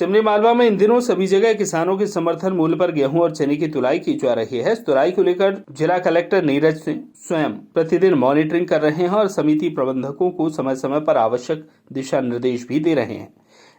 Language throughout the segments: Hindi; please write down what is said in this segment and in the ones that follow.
सिमरी मालवा में इन दिनों सभी जगह किसानों के समर्थन मूल्य पर गेहूं और चने की तुलाई की जा रही है। इस तुलाई को लेकर जिला कलेक्टर नीरज सिंह स्वयं प्रतिदिन मॉनिटरिंग कर रहे हैं और समिति प्रबंधकों को समय समय पर आवश्यक दिशा निर्देश भी दे रहे हैं।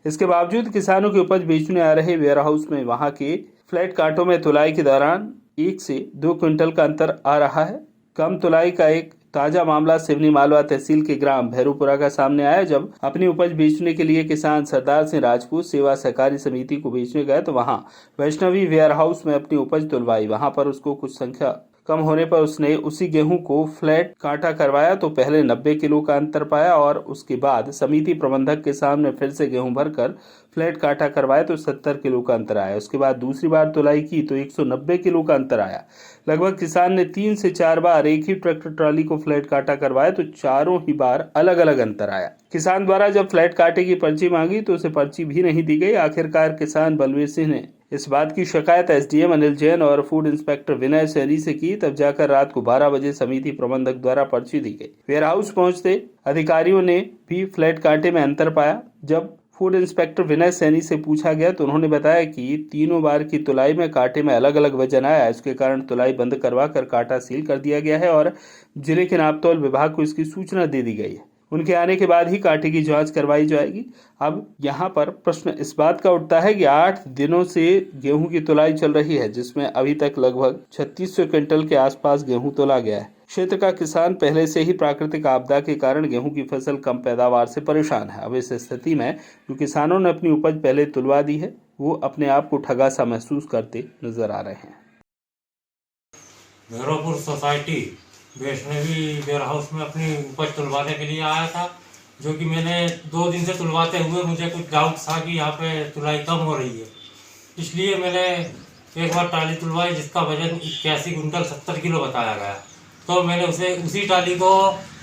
इसके बावजूद किसानों की उपज बेचने आ रहे वेयर हाउस में वहां के फ्लैट कांटों में तुलाई के दौरान 1 से 2 क्विंटल का अंतर आ रहा है। कम तुलाई का एक ताजा मामला सिवनी मालवा तहसील के ग्राम भैरूपुरा का सामने आया। जब अपनी उपज बेचने के लिए किसान सरदार सिंह राजपूत सेवा सहकारी समिति को बेचने गए तो वहां वैष्णवी वेयर हाउस में अपनी उपज तुलवाई। वहां पर उसको कुछ संख्या कम होने पर उसने उसी गेहूं को फ्लैट कांटा करवाया तो पहले 90 किलो का अंतर पाया और उसके बाद समिति प्रबंधक के सामने फिर से गेहूं भरकर फ्लैट कांटा करवाया तो 70 किलो का अंतर आया। उसके बाद दूसरी बार तुलाई की तो 190 किलो का अंतर आया। लगभग किसान ने 3 से 4 बार एक ही ट्रैक्टर ट्राली को फ्लैट काटा करवाया तो चारों ही बार अलग अलग अंतर आया। किसान द्वारा जब फ्लैट काटे की पर्ची मांगी तो उसे पर्ची भी नहीं दी गई। आखिरकार किसान बलवीर सिंह ने इस बात की शिकायत एसडीएम अनिल जैन और फूड इंस्पेक्टर विनय सैनी से की। तब जाकर रात को 12 बजे समिति प्रबंधक द्वारा पर्ची दी गई। वेयर हाउस पहुंचते अधिकारियों ने भी फ्लैट कांटे में अंतर पाया। जब फूड इंस्पेक्टर विनय सैनी से पूछा गया तो उन्होंने बताया कि तीनों बार की तुलाई में कांटे में अलग अलग वजन आया। इसके कारण तुलाई बंद करवा कर कांटा सील कर दिया गया है और जिले के नापतोल विभाग को इसकी सूचना दे दी गई है। उनके आने के बाद ही कांटे की जांच करवाई जाएगी। अब यहाँ पर प्रश्न इस बात का उठता है कि 8 दिनों से गेहूं की तुलाई चल रही है, जिसमें अभी तक लगभग 3600 क्विंटल के आसपास गेहूं तोला गया है। क्षेत्र का किसान पहले से ही प्राकृतिक आपदा के कारण गेहूं की फसल कम पैदावार से परेशान है। अब इस स्थिति में जो किसानों ने अपनी उपज पहले तुलवा दी है वो अपने आप को ठगा सा महसूस करते नजर आ रहे हैं। भैरूपुर सोसाइटी वैष्णवी वेयर हाउस में अपनी उपज तुलवाने के लिए आया था, जो कि मैंने 2 दिन से तुलवाते हुए मुझे कुछ डाउट था कि यहाँ पे तुलाई कम हो रही है। इसलिए मैंने एक बार टाली तुलवाई जिसका वजन 81 कुंटल 70 किलो बताया गया। तो मैंने उसी टाली को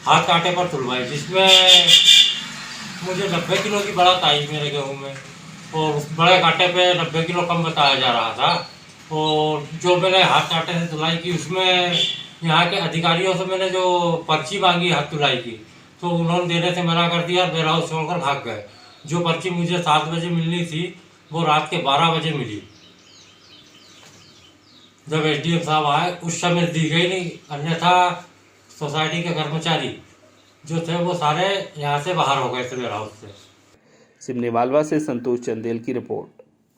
हाथ कांटे पर तुलवाई, जिसमें मुझे 90 किलो की बढ़त आई मेरे गेहूँ में और उस बड़े कांटे पे 90 किलो कम बताया जा रहा था। और जो मैंने हाथ कांटे से तुलाई की उसमें यहाँ के अधिकारियों से मैंने जो पर्ची मांगी हाथ तुलाई की तो उन्होंने देने से मना कर दिया और वेयर हाउस छोड़कर भाग गए। जो पर्ची मुझे 7 बजे मिलनी थी वो रात के 12 बजे मिली। जब एसडीएम साहब आए उस समय दी गई नहीं, अन्यथा सोसाइटी के कर्मचारी जो थे वो सारे यहाँ से बाहर हो गए थे वेयर हाउस से। सिमरी मालवा से संतोष चंदेल की रिपोर्ट।